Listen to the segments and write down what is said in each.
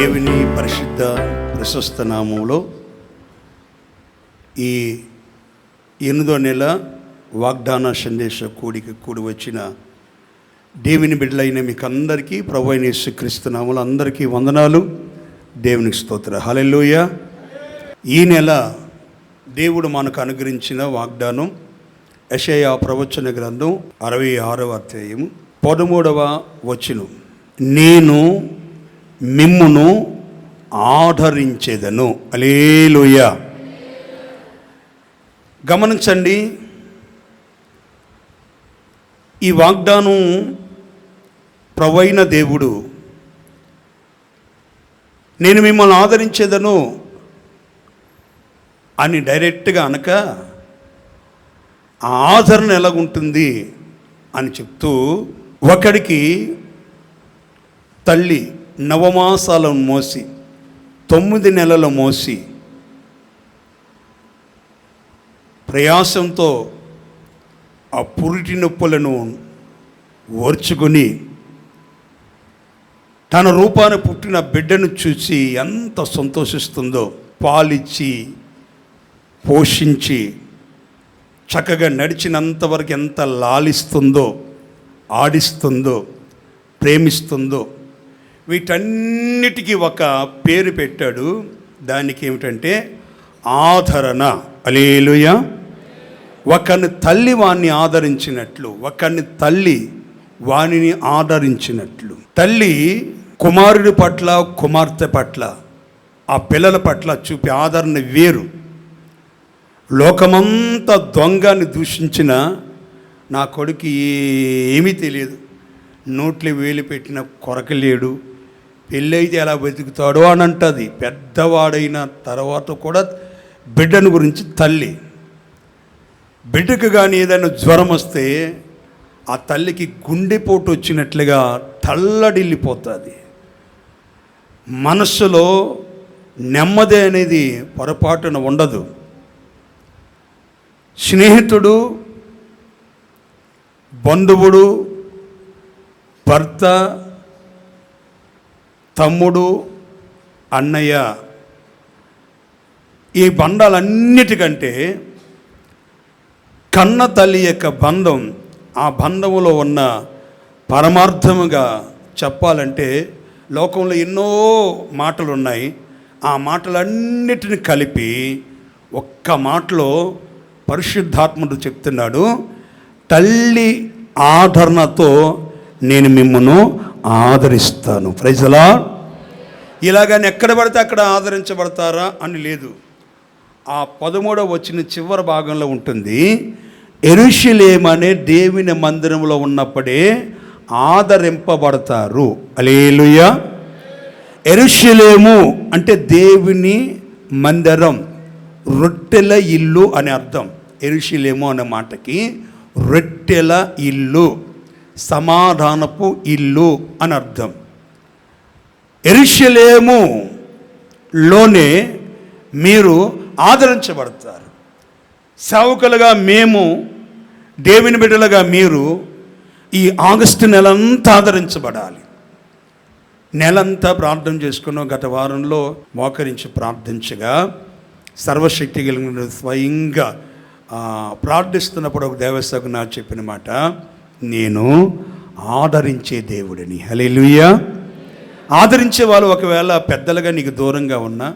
దేవుని పరిశుద్ధ ప్రశస్త నామంలో ఈ 8వ నెల వాగ్దాన సందేశ కూడి వచ్చిన దేవుని బిడ్డలైన మీకు అందరికీ ప్రభువైన యేసుక్రీస్తు నామములో అందరికీ వందనాలు. దేవునికి స్తోత్రం. హల్లెలూయా. ఈ నెల దేవుడు మనకు అనుగ్రహించిన వాగ్దానం యెషయా ప్రవచన గ్రంథం 66వ అధ్యాయం 13వ వచనం. నేను మిమ్మును ఆదరించేదను. హల్లెలూయా. గమనించండి, ఈ వాగ్దానం ప్రభువైన దేవుడు నేను మిమ్మల్ని ఆదరించేదను అని డైరెక్ట్గా అనక ఆ ఆదరణ ఎలాగుంటుంది అని చెప్తూ, ఒకడికి తల్లి నవమాసాలను మోసి 9 నెలలు మోసి ప్రయాసంతో ఆ పురిటి నొప్పులను ఓర్చుకొని తన రూపాన పుట్టిన బిడ్డను చూసి ఎంత సంతోషిస్తుందో, పాలిచ్చి పోషించి చక్కగా నడిచినంతవరకు ఎంత లాలిస్తుందో, ఆడిస్తుందో, ప్రేమిస్తుందో, వీటన్నిటికీ ఒక పేరు పెట్టాడు. దానికి ఏమిటంటే ఆదరణ. హల్లెలూయా. ఒకని తల్లి వాణ్ణి ఆదరించినట్లు, ఒకని తల్లి వాణిని ఆదరించినట్లు, తల్లి కుమారుడి పట్ల, కుమార్తె పట్ల, ఆ పిల్లల పట్ల చూపే ఆదరణ వేరు. లోకమంతా దొంగని దూషించిన నా కొడుకు ఏమీ తెలియదు, నోట్లో వేలు పెట్టిన కొరకలేడు, పెళ్ళైతే ఎలా బతుకుతాడో అని అంటుంది. పెద్దవాడైన తర్వాత కూడా బిడ్డను గురించి తల్లి, బిడ్డకు కానీ ఏదైనా జ్వరం వస్తే ఆ తల్లికి గుండెపోటు వచ్చినట్లుగా తల్లడిల్లిపోతుంది. మనస్సులో నెమ్మది అనేది పొరపాటున ఉండదు. స్నేహితుడు, బంధువుడు, భర్త, తమ్ముడు, అన్నయ్య, ఈ బంధాలన్నిటికంటే కన్న తల్లి యొక్క బంధం, ఆ బంధములో ఉన్న పరమార్థముగా చెప్పాలంటే లోకంలో ఎన్నో మాటలు ఉన్నాయి. ఆ మాటలన్నిటిని కలిపి ఒక్క మాటలో పరిశుద్ధాత్ముడు చెప్తున్నాడు, తల్లి ఆదరణతో నేను మిమ్మల్ని ఆదరిస్తాను. Praise the lord. ఇలాగని ఎక్కడ పడితే అక్కడ ఆదరించబడతారా అని లేదు. ఆ 13వ వచనం చివరి భాగంలో ఉంటుంది, యెరూషలేము అనే దేవుని మందిరంలో ఉన్నప్పుడే ఆదరింపబడతారు. హల్లెలూయా. యెరూషలేము అంటే దేవుని మందిరం, రొట్టెల ఇల్లు అని అర్థం. యెరూషలేము అనే మాటకి రొట్టెల ఇల్లు, సమాధానపు ఇల్లు అని అర్థం. యెరూషలేములోనే మీరు ఆదరించబడతారు. సేవకులుగా మేము, దేవుని బిడ్డలుగా మీరు ఈ ఆగస్టు నెలంతా ఆదరించబడాలి. నెలంతా ప్రార్థన చేసుకున్నాం. గత వారంలో మోకరించి ప్రార్థించగా సర్వశక్తి కలిగిన స్వయంగా ప్రార్థిస్తున్నప్పుడు ఒక దేవసేవకు నాకు చెప్పిన మాట, నేను ఆదరించే దేవుడిని. హల్లెలూయా. ఆదరించే వాళ్ళు ఒకవేళ పెద్దలుగా నీకు దూరంగా ఉన్నా,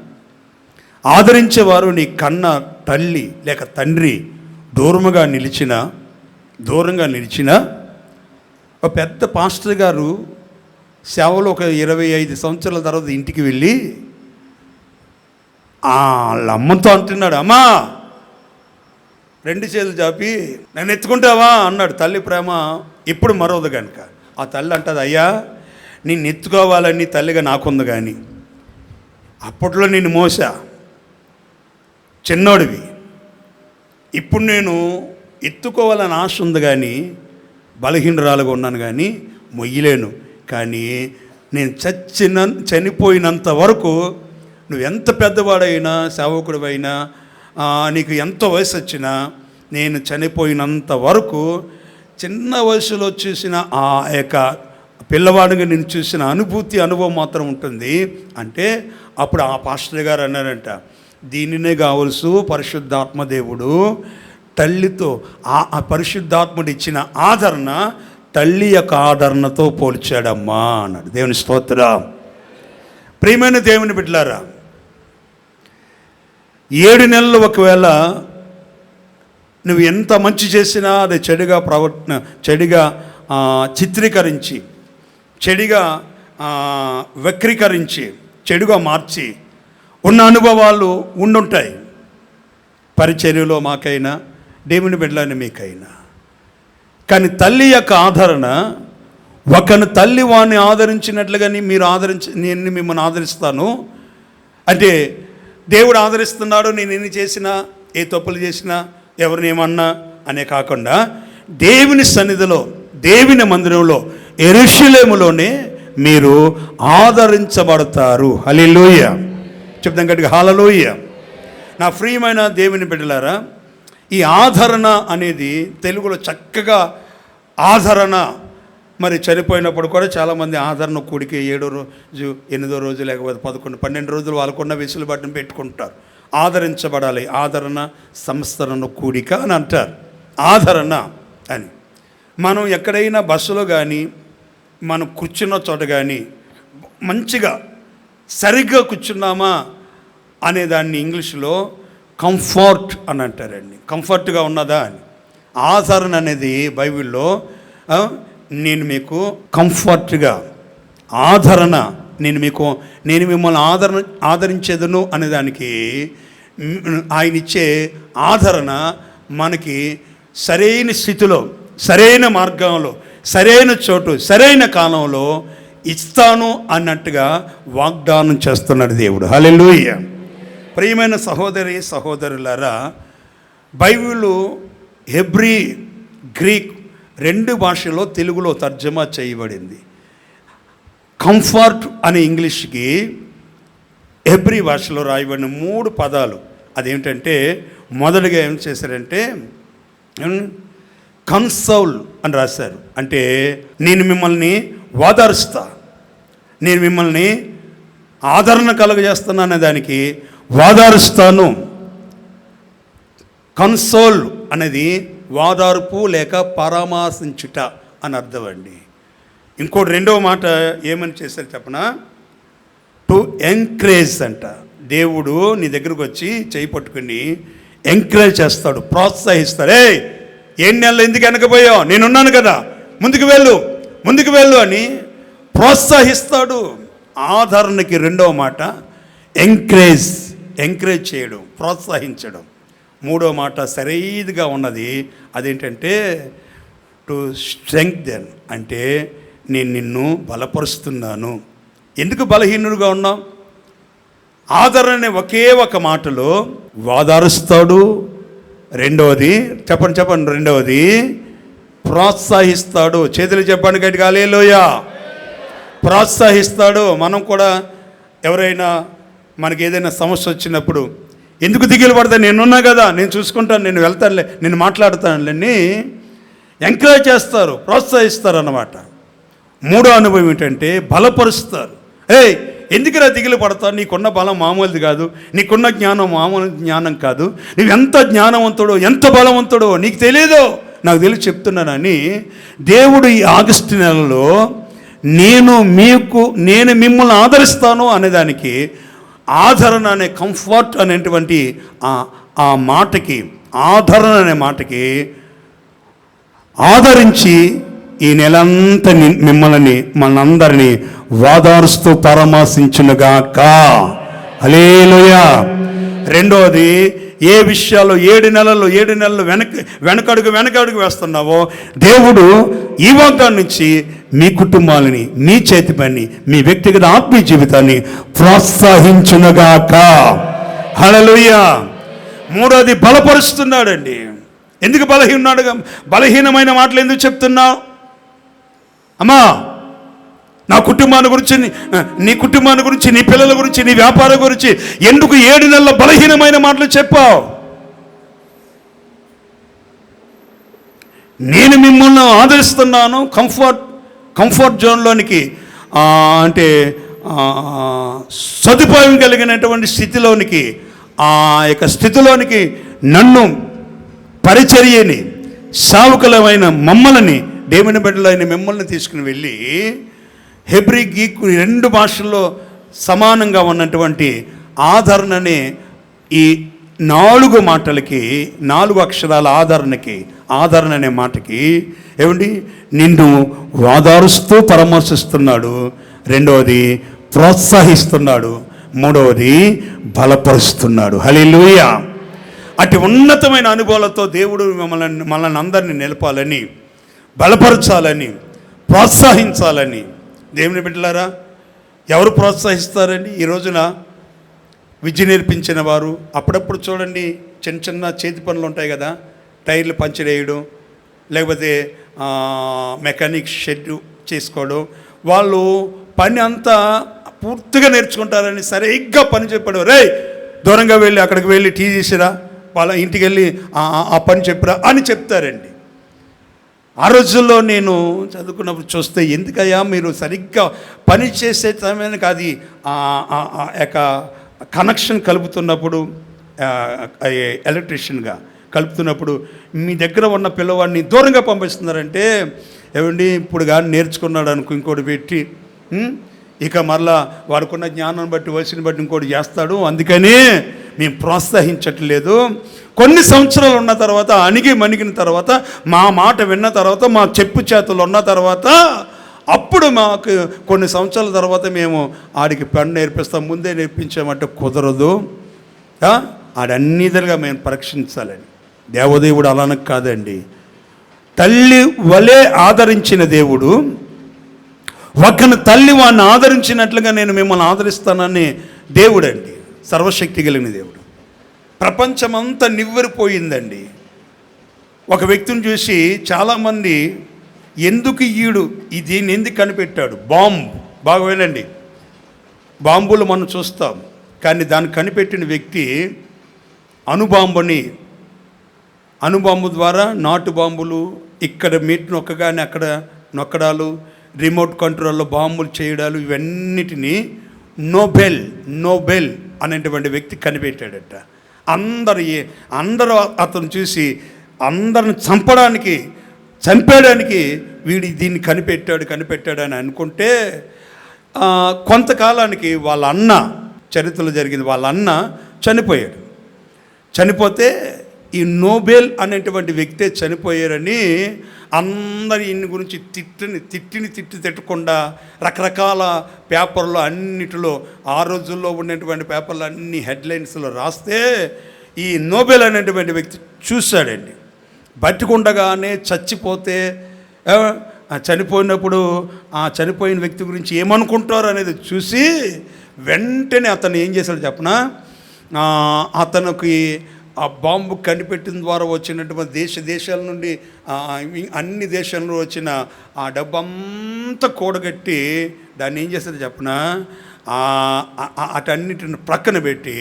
ఆదరించేవారు నీ కన్న తల్లి లేక తండ్రి దూరంగా నిలిచిన ఒక పెద్ద పాస్టర్ గారు సేవలో ఒక 25 సంవత్సరాల తర్వాత ఇంటికి వెళ్ళి వాళ్ళ అమ్మతో అంటున్నాడు, అమ్మా 2 చేతులు చాపి నన్ను ఎత్తుకుంటావా అన్నాడు. తల్లి ప్రేమ ఎప్పుడు మరవదు కనుక ఆ తల్లి అంటుంది, అయ్యా నిన్ను ఎత్తుకోవాలని తల్లిగా నాకుంది, కానీ అప్పట్లో నేను మోసా, చిన్నోడివి, ఇప్పుడు నేను ఎత్తుకోవాలని ఆశ ఉంది, కానీ బలహీనరాలుగా ఉన్నాను, కానీ మొయ్యలేను. కానీ నేను చనిపోయినంత వరకు నువ్వెంత పెద్దవాడైనా, సేవకుడివైనా, నీకు ఎంత వయసు వచ్చినా, నేను చనిపోయినంత వరకు చిన్న వయసులో చూసిన ఆ యొక్క పిల్లవాడిగా నేను చూసిన అనుభవం మాత్రం ఉంటుంది అంటే అప్పుడు ఆ పాస్టర్ గారు అన్నారంట, దీనినే కావలసు పరిశుద్ధాత్మ దేవుడు తల్లితో ఆ పరిశుద్ధాత్ముడు ఇచ్చిన ఆదరణ తల్లి యొక్క ఆదరణతో పోల్చాడమ్మా అన్నాడు. దేవుని స్తోత్రం. ప్రియమైన దేవుని బిడ్డలారా, 7 నెలలు ఒకవేళ నువ్వు ఎంత మంచి చేసినా అది చెడుగా చిత్రీకరించి, చెడుగా వక్రీకరించి, చెడుగా మార్చి ఉన్న అనుభవాలు ఉండుంటాయి. పరిచర్యలో మాకైనా, దేవుని బిడ్డలని మీకైనా. కానీ తల్లి యొక్క ఆదరణ, ఒకని తల్లి వాడిని ఆదరించినట్లుగా నేను మిమ్మల్ని ఆదరిస్తాను అంటే దేవుడు ఆదరిస్తున్నాడు. నేను ఎన్ని చేసినా, ఏ తప్పులు చేసినా, ఎవరిని ఏమన్నా అనే కాకుండా దేవుని సన్నిధిలో, దేవుని మందిరంలో, యెరూషలేములోనే మీరు ఆదరించబడతారు. హల్లెలూయా. చెప్తాం గట్టిగా, హల్లెలూయా. నా ప్రియమైన దేవుని బిడ్డలారా, ఈ ఆదరణ అనేది తెలుగులో చక్కగా ఆదరణ. మరి చనిపోయినప్పుడు కూడా చాలామంది ఆదరణ కూడికి 7వ రోజు, 8వ రోజు, లేకపోతే 11, 12 రోజులు వాళ్ళకున్న వెసులుబాటును పెట్టుకుంటారు. ఆదరించబడాలి, ఆదరణ సంస్కరణ కూడిక అని అంటారు. ఆదరణ అని మనం ఎక్కడైనా బస్సులో కానీ, మనం కూర్చున్న చోట కానీ మంచిగా సరిగ్గా కూర్చున్నామా అనేదాన్ని ఇంగ్లీష్లో కంఫర్ట్ అని అంటారండి. కంఫర్ట్గా ఉన్నదా అని. ఆదరణ అనేది బైబిల్లో నేను మీకు కంఫర్ట్గా, ఆదరణ, నేను మిమ్మల్ని ఆదరించేదను అనేదానికి ఆయన ఇచ్చే ఆదరణ మనకి సరైన స్థితిలో, సరైన మార్గంలో, సరైన చోటు, సరైన కాలంలో ఇస్తాను అన్నట్టుగా వాగ్దానం చేస్తున్నాడు దేవుడు. హల్లెలూయా. ప్రియమైన సహోదరి సహోదరులారా, బైబిలు హెబ్రీ, గ్రీక్ 2 భాషల్లో తెలుగులో తర్జమా చేయబడింది. కంఫర్ట్ అనే ఇంగ్లీష్కి హెబ్రీ భాషలో రాయబడిన 3 పదాలు. అదేంటంటే మొదటిగా ఏం చేశారంటే కన్సౌల్ అని రాశారు. అంటే నేను మిమ్మల్ని ఓదారుస్తా, నేను మిమ్మల్ని ఆదరణ కలుగజేస్తున్నానే దానికి ఓదారుస్తాను. కన్సోల్ అనేది ఓదార్పు లేక పరామర్శించుట అని అర్థం అండి. ఇంకోటి 2వ మాట ఏమని చేశారు చెప్పనా, టు ఎంకరేజ్ అంట. దేవుడు నీ దగ్గరకు వచ్చి చేయి పట్టుకుని ఎంకరేజ్ చేస్తాడు, ప్రోత్సహిస్తాడు. 7 నెలలు ఎందుకు వెనకపోయావు, నేనున్నాను కదా, ముందుకు వెళ్ళు అని ప్రోత్సహిస్తాడు. ఆదరణకి 2వ మాట ఎంకరేజ్ చేయడం, ప్రోత్సహించడం. 3వ మాట సరైనదిగా ఉన్నది, అదేంటంటే టు స్ట్రెంగ్థెన్, అంటే నేను నిన్ను బలపరుస్తున్నాను. ఎందుకు బలహీనుడుగా ఉన్నావు? ఆదరణ ఒకే ఒక మాటలో ఓదారుస్తాడు. 2వది చెప్పండి, 2వది ప్రోత్సహిస్తాడు. చేతులు చెప్పండి గట్టిగా, హల్లెలూయా. ప్రోత్సహిస్తాడు. మనం కూడా ఎవరైనా మనకి ఏదైనా సమస్య వచ్చినప్పుడు ఎందుకు దిగులు పడతా, నేనున్నా కదా, నేను చూసుకుంటాను, నేను వెళ్తానులే, నేను మాట్లాడుతానులేని ఎంకరేజ్ చేస్తారు, ప్రోత్సహిస్తారు అన్నమాట. 3వ అనుభవం ఏంటంటే బలపరుస్తారు. ఎందుకురా దిగులు పడతావు, నీకున్న బలం మామూలుది కాదు, నీకున్న జ్ఞానం మామూలు జ్ఞానం కాదు, నువ్వు ఎంత జ్ఞానవంతుడో, ఎంత బలవంతుడో నీకు తెలియదో, నాకు తెలిసి చెప్తున్నానని దేవుడు ఈ ఆగస్టు నెలలో నేను మిమ్మల్ని ఆదరిస్తాను అనేదానికి, ఆదరణ అనే కంఫర్ట్ అనేటువంటి ఆ మాటకి, ఆదరణ అనే మాటకి ఆదరించి ఈ నెలంతా మనందరినీ ఓదారుస్తూ పరామర్శించునుగాక. హల్లెలూయా. 2వది, ఏ విషయాల్లో 7 నెలలు వెనకడుగు వేస్తున్నావో దేవుడు ఈ వాగ్దానం నుంచి మీ కుటుంబాలని, మీ చేతి పని, మీ వ్యక్తిగత ఆత్మీయ జీవితాన్ని ప్రోత్సహించునుగాక. హల్లెలూయా. 3వది బలపరుస్తున్నాడండి. ఎందుకు బలహీనమైన మాటలు ఎందుకు చెప్తున్నావు? అమ్మా, నా కుటుంబాన్ని గురించి, నీ కుటుంబాన్ని గురించి, నీ పిల్లల గురించి, నీ వ్యాపారం గురించి ఎందుకు 7 నెలల బలహీనమైన మాటలు చెప్పావు? నేను మిమ్మల్ని ఆదరిస్తున్నాను, కంఫర్ట్ కంఫర్ట్ జోన్లోనికి అంటే సదుపాయం కలిగినటువంటి స్థితిలోనికి, ఆ యొక్క స్థితిలోనికి నన్ను, పరిచర్యని, సావుకులమైన మమ్మల్ని, దేవుని బిడ్డలైన మిమ్మల్ని తీసుకుని వెళ్ళి హెబ్రీ గీకు 2 భాషల్లో సమానంగా ఉన్నటువంటి ఆదరణని, ఈ 4 మాటలకి, 4 అక్షరాల ఆదరణ అనే మాటకి ఏమండి, నిన్ను వాదారుస్తూ పరామర్శిస్తున్నాడు, రెండవది ప్రోత్సహిస్తున్నాడు, మూడవది బలపరుస్తున్నాడు. హల్లెలూయా. అటు ఉన్నతమైన అనుభవాలతో దేవుడు మనల్ని అందరినీ నిలపాలని, బలపరచాలని, ప్రోత్సహించాలని. దేవుని బిడ్డలారా, ఎవరు ప్రోత్సహిస్తారండి? ఈ రోజున విద్య నేర్పించిన వారు అప్పుడప్పుడు చూడండి, చిన్న చిన్న చేతి పనులు ఉంటాయి కదా, టైర్లు పంచర్ వేయడం, లేకపోతే మెకానిక్ షెడ్ చేసుకోవడం, వాళ్ళు పని అంతా పూర్తిగా నేర్చుకుంటారని సరిగ్గా పని చెప్పాడు, రే దూరంగా వెళ్ళి అక్కడికి వెళ్ళి టీ చేసిరా, వాళ్ళ ఇంటికి వెళ్ళి ఆ పని చెప్పిరా అని చెప్తారండి. ఆ రోజుల్లో నేను చదువుకున్నప్పుడు చూస్తే, ఎందుకయ్యా మీరు సరిగ్గా పని చేసే సమయానికి అది యొక్క కనెక్షన్ కలుపుతున్నప్పుడు, ఎలక్ట్రీషియన్గా కలుపుతున్నప్పుడు మీ దగ్గర ఉన్న పిల్లవాడిని దూరంగా పంపిస్తున్నారంటే, ఏమండి ఇప్పుడు కానీ నేర్చుకున్నాడు అనుకో ఇంకోటి పెట్టి, ఇక మరలా వాడుకున్న జ్ఞానాన్ని బట్టి, వయసుని బట్టి ఇంకోటి చేస్తాడు, అందుకని మేము ప్రోత్సహించట్లేదు. కొన్ని సంవత్సరాలు ఉన్న తర్వాత, మణిగిన తర్వాత, మా మాట విన్న తర్వాత, మా చెప్పు చేతులు ఉన్న తర్వాత, అప్పుడు మాకు కొన్ని సంవత్సరాల తర్వాత మేము ఆడికి పని నేర్పిస్తాం, ముందే నేర్పించామంటే కుదరదు. ఆడన్నిదలుగా మేము పరీక్షించాలని. దేవదేవుడు అలానకు కాదండి. తల్లి వలె ఆదరించిన దేవుడు, ఒకని తల్లి వాడిని ఆదరించినట్లుగా నేను మిమ్మల్ని ఆదరిస్తానని దేవుడు అండి. సర్వశక్తి కలిగిన దేవుడు. ప్రపంచమంతా నివ్వెరపోయిందండి. ఒక వ్యక్తిని చూసి చాలామంది, ఎందుకు దీన్ని ఎందుకు కనిపెట్టాడు? బాగా వినండి, బాంబులు మనం చూస్తాం, కానీ దాన్ని కనిపెట్టిన వ్యక్తి అణుబాంబు ద్వారా నాటు బాంబులు, ఇక్కడ మీట్ నొక్కగానే అక్కడ నొక్కడాలు, రిమోట్ కంట్రోల్లో బాంబులు చేయడాలు, ఇవన్నిటినీ నోబెల్ అనేటువంటి వ్యక్తి కనిపెట్టాడట. అందరూ అతను చూసి అందరిని చంపేయడానికి వీడు దీన్ని కనిపెట్టాడు అని అనుకుంటే, కొంతకాలానికి వాళ్ళ అన్న, చరిత్రలో జరిగింది, వాళ్ళ అన్న చనిపోయాడు. చనిపోతే ఈ నోబెల్ అనేటువంటి వ్యక్తే చనిపోయారని అందరి ఇన్ని గురించి తిట్టకుండా రకరకాల పేపర్లో అన్నిటిలో, ఆ రోజుల్లో ఉన్నటువంటి పేపర్లు అన్ని హెడ్లైన్స్లో రాస్తే, ఈ నోబెల్ అనేటువంటి వ్యక్తి చూశాడండి. బతికుండగానే చచ్చిపోతే, చనిపోయినప్పుడు ఆ చనిపోయిన వ్యక్తి గురించి ఏమనుకుంటారు అనేది చూసి వెంటనే అతను ఏం చేశాడు చెప్పనా, అతనికి ఆ బాంబు కనిపెట్టిన ద్వారా వచ్చినటువంటి దేశాల నుండి, అన్ని దేశాల్లో వచ్చిన ఆ డబ్బంతా కూడగట్టి దాన్ని ఏం చేస్తాడు చెప్పనా, అటన్నిటిని ప్రక్కన పెట్టి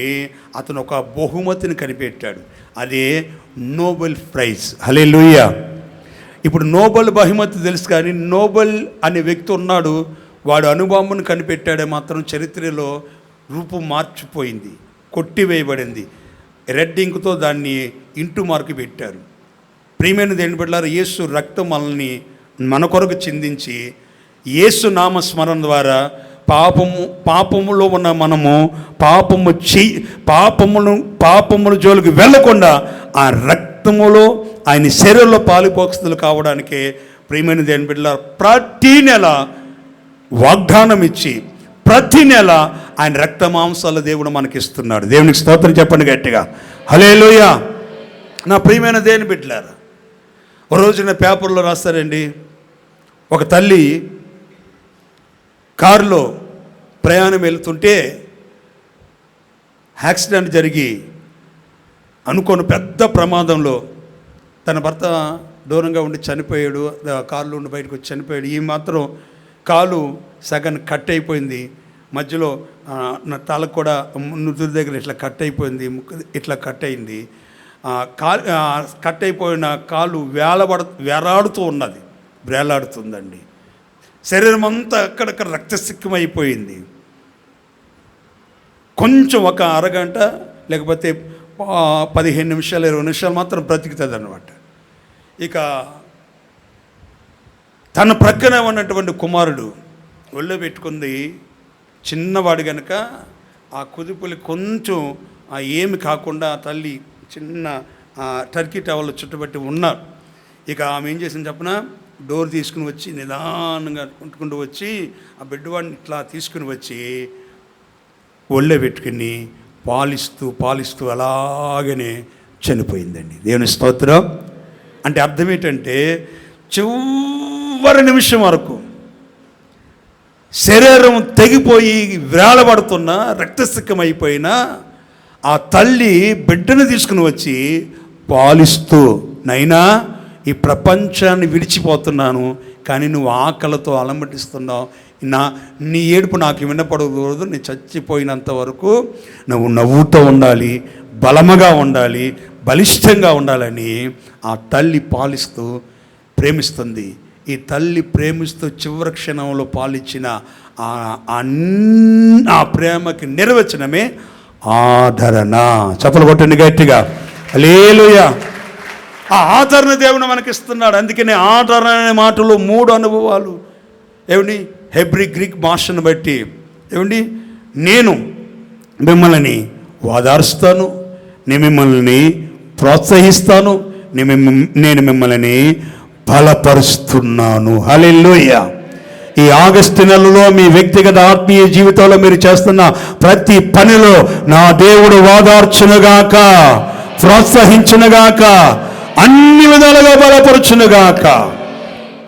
అతను ఒక బహుమతిని కనిపెట్టాడు. అదే నోబెల్ ప్రైజ్. హల్లెలూయా. ఇప్పుడు నోబెల్ బహుమతి తెలుసు, కానీ నోబెల్ అనే వ్యక్తి ఉన్నాడు, వాడు అణుబాంబును కనిపెట్టాడే మాత్రం చరిత్రలో రూపం మార్చిపోయింది, కొట్టివేయబడింది. రెడ్ ఇంకుతో దాన్ని ఇంటూ మార్కు పెట్టారు. ప్రియమైన దేవుని బిడ్డలారా, యేసు రక్తం మనల్ని మన కొరకు చిందించి, యేసు నామస్మరణ ద్వారా పాపములో ఉన్న మనము పాపముల జోలికి వెళ్ళకుండా ఆ రక్తములో ఆయన శరీరంలో పాలుపోక్స్తులు కావడానికే ప్రియమైన దేవుని బిడ్డలారా ప్రతి నెల వాగ్దానం ఇచ్చి, ప్రతి నెల ఆయన రక్త మాంసాల దేవుడు మనకిస్తున్నాడు. దేవునికి స్తోత్రం చెప్పండి గట్టిగా, హల్లెలూయా. నా ప్రియమైన దేవుని బిడ్డలారా, ఒక రోజున పేపర్లో రాస్తారండి, ఒక తల్లి కారులో ప్రయాణం వెళ్తుంటే యాక్సిడెంట్ జరిగి అనుకోని పెద్ద ప్రమాదంలో తన భర్త దూరంగా ఉండి చనిపోయాడు. కారులో ఉండి బయటకు వచ్చి చనిపోయాడు. ఈ మాత్రం కాలు సగం కట్ అయిపోయింది, మధ్యలో తలకు కూడా నుదురు దగ్గర ఇట్లా కట్ అయిపోయింది, ఇట్లా కట్ అయింది. కట్ అయిపోయిన కాలు వేలాడుతూ ఉన్నది, వేలాడుతుందండి. శరీరం అంతా అక్కడక్కడ రక్తసిక్తమైపోయింది. కొంచెం ఒక అరగంట లేకపోతే 15 నిమిషాలు 20 నిమిషాలు మాత్రం బ్రతుకుతుంది అన్నమాట. ఇక తన ప్రక్కన ఉన్నటువంటి కుమారుడు ఒళ్ళో పెట్టుకుంది, చిన్నవాడు కనుక ఆ కుదుపులు కొంచెం ఏమి కాకుండా ఆ తల్లి చిన్న టర్కీ టవల్ చుట్టుబట్టి ఉన్నారు. ఇక ఆమె ఏం చేసింది చెప్పిన, డోర్ తీసుకుని వచ్చి నిదానంగా కొట్టుకుంటూ వచ్చి ఆ బిడ్డవాడిని ఇట్లా తీసుకుని వచ్చి ఒళ్ళో పెట్టుకుని పాలిస్తూ అలాగనే చనిపోయిందండి. దేవుని స్తోత్రం. అంటే అర్థం ఏంటంటే చివరి నిమిషం వరకు శరీరం తెగిపోయి వేళబడుతున్న రక్తసిక్కమైపోయిన ఆ తల్లి బిడ్డను తీసుకుని వచ్చి పాలిస్తూ, నైనా ఈ ప్రపంచాన్ని విడిచిపోతున్నాను, కానీ నువ్వు ఆకలితో అలమటిస్తున్నావు, నీ ఏడుపు నాకు వినపడకూడదు, నేను చచ్చిపోయినంత వరకు నువ్వు నవ్వుతూ ఉండాలి, బలముగా ఉండాలి, బలిష్టంగా ఉండాలని ఆ తల్లి పాలిస్తూ ప్రేమిస్తుంది. ఈ తల్లి ప్రేమిస్తూ చివరి క్షణంలో పాలిచ్చిన ఆ ప్రేమకి నిర్వచనమే ఆదరణ. చప్పలు కొట్టండి గట్టిగా, హల్లెలూయా. ఆ ఆదరణ దేవుని మనకిస్తున్నాడు. అందుకనే ఆదరణ అనే మాటలో 3 అనుభవాలు. ఏమండి, హెబ్రీ గ్రీక్ భాషను బట్టి ఏమండి, నేను మిమ్మల్ని ఓదారుస్తాను, నేను మిమ్మల్ని ప్రోత్సహిస్తాను, నేను మిమ్మల్ని బలపరుస్తున్నాను. హల్లెలూయా. ఈ ఆగస్టు నెలలో మీ వ్యక్తిగత ఆత్మీయ జీవితంలో మీరు చేస్తున్న ప్రతి పనిలో నా దేవుడు ఓదార్చునుగాక, ప్రోత్సహించునుగాక, అన్ని విధాలుగా బలపరచునుగాక.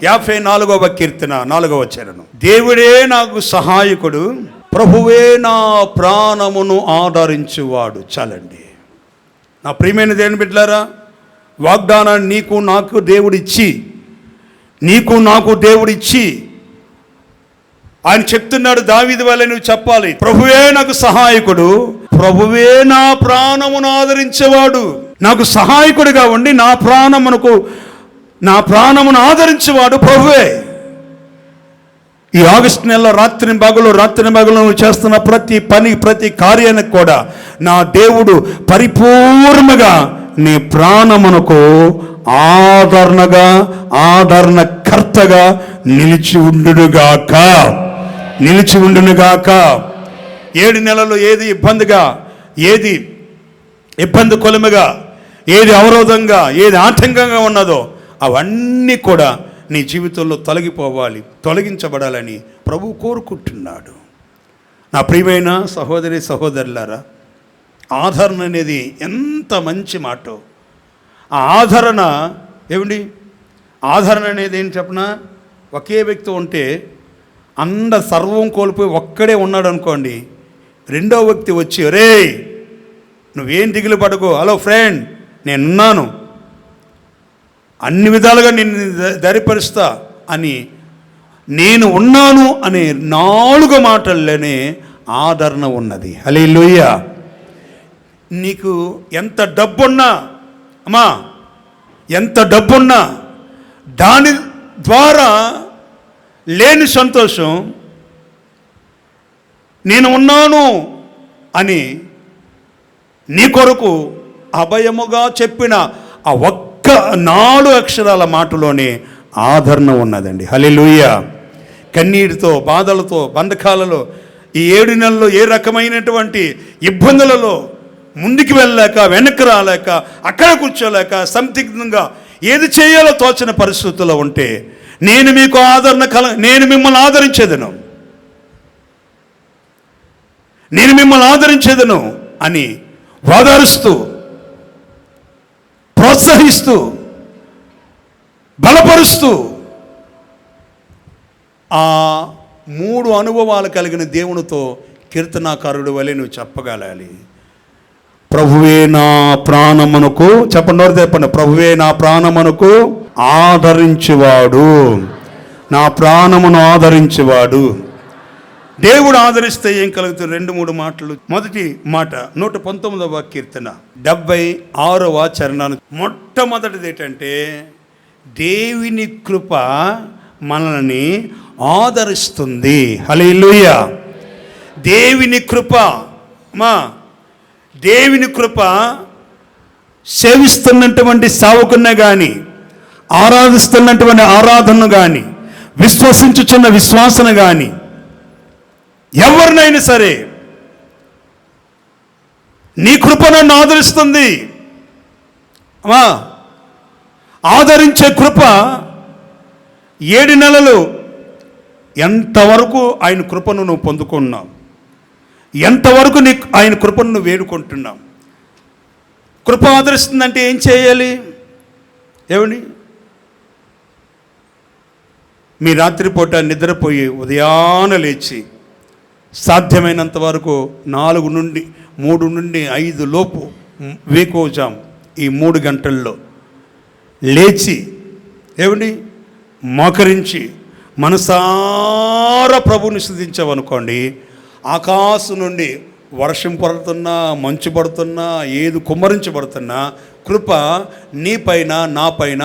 54వ కీర్తన 4వ వచనం. దేవుడే నాకు సహాయకుడు, ప్రభువే నా ప్రాణమును ఆదరించువాడు. చాలండి నా ప్రియమైన దేవుని బిడ్డలారా, వాగ్దానాన్ని నీకు నాకు దేవుడిచ్చి ఆయన చెప్తున్నాడు, దావీదు వలె నువ్వు చెప్పాలి, ప్రభువే నాకు సహాయకుడు, ప్రభువే నా ప్రాణమును ఆదరించేవాడు. నాకు సహాయకుడిగా ఉండి నా ప్రాణమును ఆదరించేవాడు ప్రభువే. ఈ ఆగస్టు నెలలో రాత్రి పగలు నువ్వు చేస్తున్న ప్రతి పని, ప్రతి కార్యానికి కూడా నా దేవుడు పరిపూర్ణంగా నీ ప్రాణమునకు ఆదరణకర్తగా నిలిచి ఉండునుగాక. 7 నెలలు ఏది ఇబ్బంది కొలముగా, ఏది అవరోధంగా, ఏది ఆటంకంగా ఉన్నదో అవన్నీ కూడా నీ జీవితంలో తొలగించబడాలని ప్రభువు కోరుకుంటున్నాడు. నా ప్రియమైన సహోదరి సహోదరులారా, ఆదరణ అనేది ఎంత మంచి మాట. ఆ ఆదరణ అనేది ఏంటి చెప్పనా, ఒకే వ్యక్తి ఉంటే సర్వం కోల్పోయి ఒక్కడే ఉన్నాడు అనుకోండి, రెండో వ్యక్తి వచ్చి, రే నువ్వేం దిగులు పడకు, హలో ఫ్రెండ్ నేనున్నాను, అన్ని విధాలుగా నిన్ను ధైర్యపరుస్తా అని, నేను ఉన్నాను అనే 4 మాటల్లోనే ఆదరణ ఉన్నది. హల్లెలూయా. నీకు ఎంత డబ్బున్నా దాని ద్వారా లేని సంతోషం, నేను ఉన్నాను అని నీ కొరకు అభయముగా చెప్పిన ఆ ఒక్క 4 అక్షరాల మాటలోనే ఆదరణ ఉన్నదండి. హల్లెలూయా. కన్నీటితో, బాధలతో, బంధకాలలో ఈ 7 నెలల్లో ఏ రకమైనటువంటి ఇబ్బందులలో ముందుకు వెళ్ళలేక, వెనక్కి రాలేక, అక్కడ కూర్చోలేక, సందిగ్ధంగా ఏది చేయాలో తోచని పరిస్థితుల్లో ఉంటే నేను మిమ్మల్ని ఆదరించేదను అని ఓదారుస్తూ, ప్రోత్సహిస్తూ, బలపరుస్తూ ఆ 3 అనుభవాలు కలిగిన దేవునితో కీర్తనాకారుడు వలె నువ్వు చెప్పగలాలి. ప్రభువే నా ప్రాణమునకు, చెప్పండి, ప్రభువే నా ప్రాణమునకు ఆదరించేవాడు, నా ప్రాణమును ఆదరించేవాడు. దేవుడు ఆదరిస్తే ఏం కలుగుతుంది? 2-3 మాటలు. మొదటి మాట 119వ కీర్తన 76వ చరణాన్ని. మొట్టమొదటిది ఏంటంటే, దేవుని కృప మనల్ని ఆదరిస్తుంది. హల్లెలూయా. దేవుని కృప దేవుని కృప సేవిస్తున్నటువంటి సేవకున్న కానీ, ఆరాధిస్తున్నటువంటి ఆరాధనను కానీ, విశ్వసించుచున్న విశ్వాసన కానీ, ఎవరినైనా సరే నీ కృప నన్ను ఆదరిస్తుంది. ఆదరించే కృప 7 నెలలు ఎంతవరకు ఆయన కృపను నువ్వు పొందుకున్నావు, ఎంతవరకు ఆయన కృపను నువ్వు వేడుకుంటున్నావు. కృప ఆదరిస్తుందంటే ఏం చేయాలి? ఏమని? మీ రాత్రిపూట నిద్రపోయి ఉదయాన లేచి సాధ్యమైనంత వరకు 4 నుండి 3 నుండి 5 లోపు వేకోజాం ఈ 3 గంటల్లో లేచి ఏమని మోకరించి మనసారా ప్రభుని స్తుతించావనుకోండి, ఆకాశం నుండి వర్షం పడుతున్నా, మంచు పడుతున్నా, ఏది కుమ్మరించబడుతున్నా కృప నీపైన నాపైన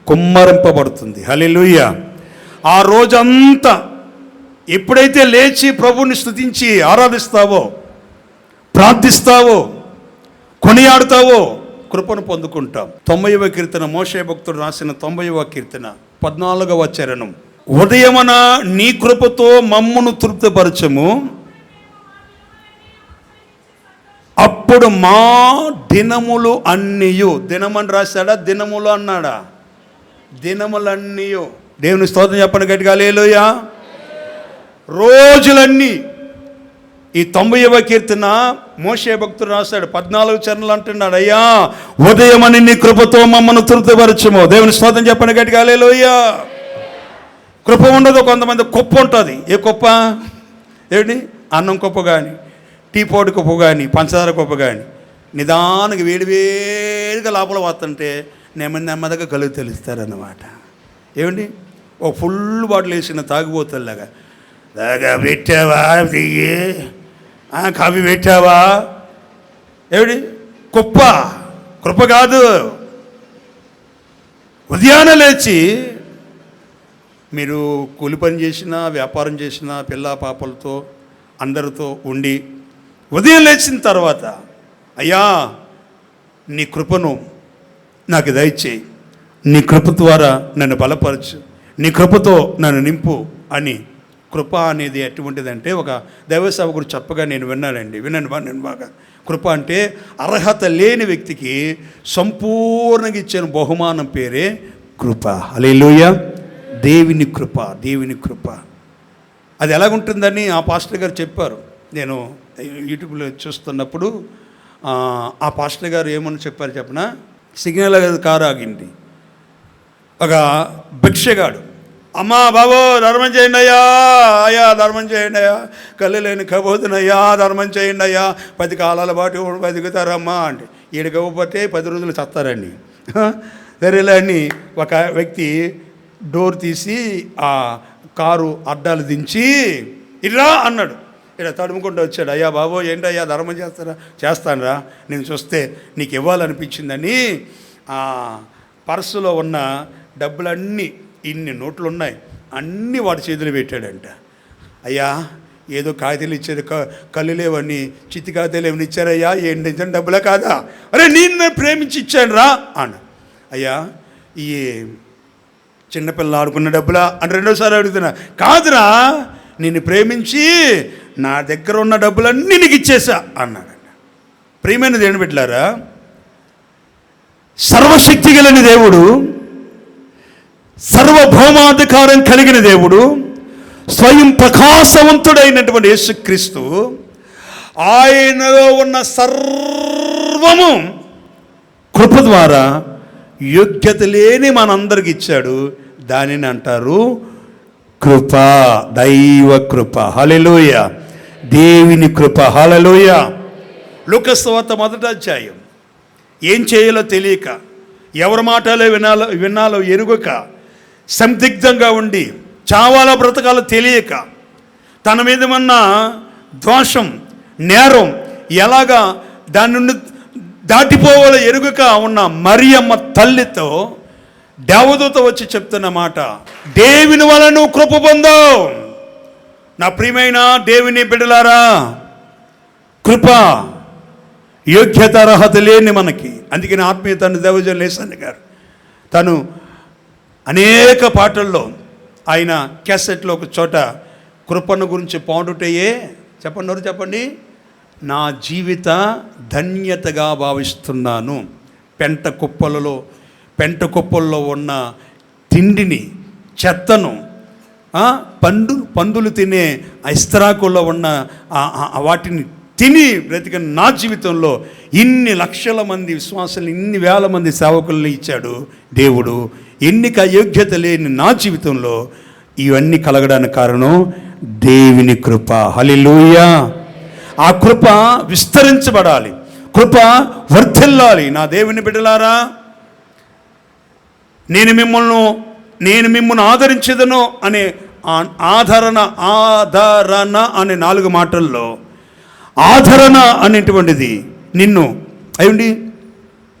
కుమ్మరింపబడుతుంది. హల్లెలూయా. ఆ రోజంతా ఎప్పుడైతే లేచి ప్రభుని స్తుతించి ఆరాధిస్తావో, ప్రార్థిస్తావో, కొనియాడుతావో కృపను పొందుకుంటాం. 90వ కీర్తన, మోషే భక్తుడు రాసిన 90వ కీర్తన 14వ చరణం. ఉదయమున నీ కృపతో మమ్మును తృప్తిపరచము, అప్పుడు మా దినములు అన్నీయు. దినమని రాశాడా, దినములు అన్నాడా? దినములన్నీయు. దేవుని స్తోత్రం చెప్పండి గట్టిగా. హల్లెలూయా. రోజులన్నీ. ఈ 90వ కీర్తన మోషే భక్తుడు రాశాడు, 14 చరణాలు అంటున్నాడు, అయ్యా ఉదయమని నీ కృపతో మమ్మను తృప్తిపరచము. దేవుని స్తోత్రం చెప్పండి గట్టిగా. హల్లెలూయా. కృప ఉండదు, కొంతమంది కుప్ప ఉంటుంది. ఏ కుప్ప? ఏమిటి? అన్నం కుప్ప కానీ, టీ పౌడర్ కుప్ప కానీ, పంచదార కుప్ప కానీ, నిదానికి వేడివేడిగా లోపల వస్తుంటే నెమ్మదిగా కలుగు తెలుస్తారన్నమాట. ఏమండి? ఓ ఫుల్ బాటిల్ వేసిన తాగిపోతలాగా, దాగా పెట్టావా దిగి, కాఫీ పెట్టావా, ఏమిటి? కుప్ప. కృప కాదు. ఉదయాన్నే లేచి మీరు కూలి పని చేసినా, వ్యాపారం చేసినా, పిల్ల పాపలతో అందరితో ఉండి ఉదయం లేచిన తర్వాత, అయ్యా నీ కృపను నాకు దయచేయి, నీ కృప ద్వారా నన్ను బలపరచు, నీ కృపతో నన్ను నింపు అని. కృప అనేది ఎటువంటిదంటే, ఒక దైవ సేవకుడు చెప్పగా నేను విన్నాను బాగా. కృప అంటే అర్హత లేని వ్యక్తికి సంపూర్ణంగా ఇచ్చిన బహుమానం పేరే కృప. హల్లెలూయా. దేవుని కృప, దేవుని కృప. అది ఎలాగుంటుందని ఆ పాస్టర్ గారు చెప్పారు. నేను యూట్యూబ్లో చూస్తున్నప్పుడు ఆ పాస్టర్ గారు ఏమని చెప్పారు చెప్పనా? సిగ్నల్ కారు ఆగింది. ఒక భిక్షగాడు, అమ్మా బాబు ధర్మం చేయండి అయ్యా, అయ్యా ధర్మం చేయండి అయ్యా, కళ్ళు లేని కబోతునయ్యా, ధర్మం చేయండి అయ్యా, 10 కాలాల పాటు బతుకుతారమ్మా అంటే, ఈడకపోతే 10 రోజులు చస్తారండి. సరేలే అని ఒక వ్యక్తి డోర్ తీసి ఆ కారు అడ్డాలు దించి ఇలా అన్నాడు. ఇలా తడుముకుంటూ వచ్చాడు. అయ్యా బాబు ఏంటయ్యా ధర్మం చేస్తారా? చేస్తానురా, నేను చూస్తే నీకు ఇవ్వాలనిపించిందని ఆ పర్సులో ఉన్న డబ్బులన్నీ, ఇన్ని నోట్లు ఉన్నాయి, అన్నీ వాడి చేతులు పెట్టాడంట. అయ్యా ఏదో కాగితాలు ఇచ్చారు, కళ్ళు లేవని చిత్తి కాగితాలు ఏమని ఇచ్చారయ్యా, ఏంటి డబ్బులే కాదా? అరే నేను ప్రేమించి ఇచ్చాను రా అన్న. అయ్యా ఈ చిన్నపిల్లలు ఆడుకున్న డబ్బులా అని 2వ సారి అడుగుతున్నా. కాదురా, నిన్ను ప్రేమించి నా దగ్గర ఉన్న డబ్బులన్నీ నీకు ఇచ్చేసా అన్నాడంట. ప్రియమైన దేవుని బిడ్డలారా, సర్వశక్తి గల దేవుడు, సర్వభౌమాధికారం కలిగిన దేవుడు, స్వయం ప్రకాశవంతుడైనటువంటి యేసుక్రీస్తు, ఆయనలో ఉన్న సర్వము కృప ద్వారా యోగ్యత లేని మనందరికి ఇచ్చాడు. దానిని అంటారు కృప, దైవ కృప. హల్లెలూయా. దేవుని కృప. హల్లెలూయా. లూకాసు సువార్త 1వ అధ్యాయం. ఏం చేయాలో తెలియక, ఎవరి మాటలో వినాలో ఎరుగక, సందిగ్ధంగా ఉండి, చావాలో బ్రతకాలో తెలియక, తన మీద ఉన్న దోషం, నేరం ఎలాగా దాని నుండి దాటిపోవాలో ఎరుగక ఉన్న మరియమ్మ తల్లితో దేవదూత వచ్చి చెప్తున్న మాట, దేవుని వలన నువ్వు కృప పొందావు. నా ప్రియమైన దేవుని బిడ్డలారా, కృప యోగ్యత అర్హత లేని మనకి. అందుకని ఆత్మీయత దేవజన్ లేసన్ గారు తను అనేక పాటల్లో ఆయన క్యాసెట్లో ఒక చోట కృపను గురించి పాడుటయే చెప్పండి, నా జీవిత ధన్యతగా భావిస్తున్నాను. పెంట కుప్పల్లో ఉన్న తిండిని, చెత్తను, పందులు తినే ఇస్తరాకుల్లో ఉన్న వాటిని తిని బ్రతికిన నా జీవితంలో ఇన్ని లక్షల మంది విశ్వాసులు, ఇన్ని వేల మంది సేవకులను ఇచ్చాడు దేవుడు. ఎన్నిక యోగ్యత లేని నా జీవితంలో ఇవన్నీ కలగడానికి కారణం దేవుని కృప. హల్లెలూయా. ఆ కృప విస్తరించబడాలి, కృప వర్ధిల్లాలి. నా దేవుని బిడ్డలారా, నేను మిమ్మల్ని ఆదరించేదను అనే ఆదరణ అనే 4 మాటల్లో ఆదరణ అనేటువంటిది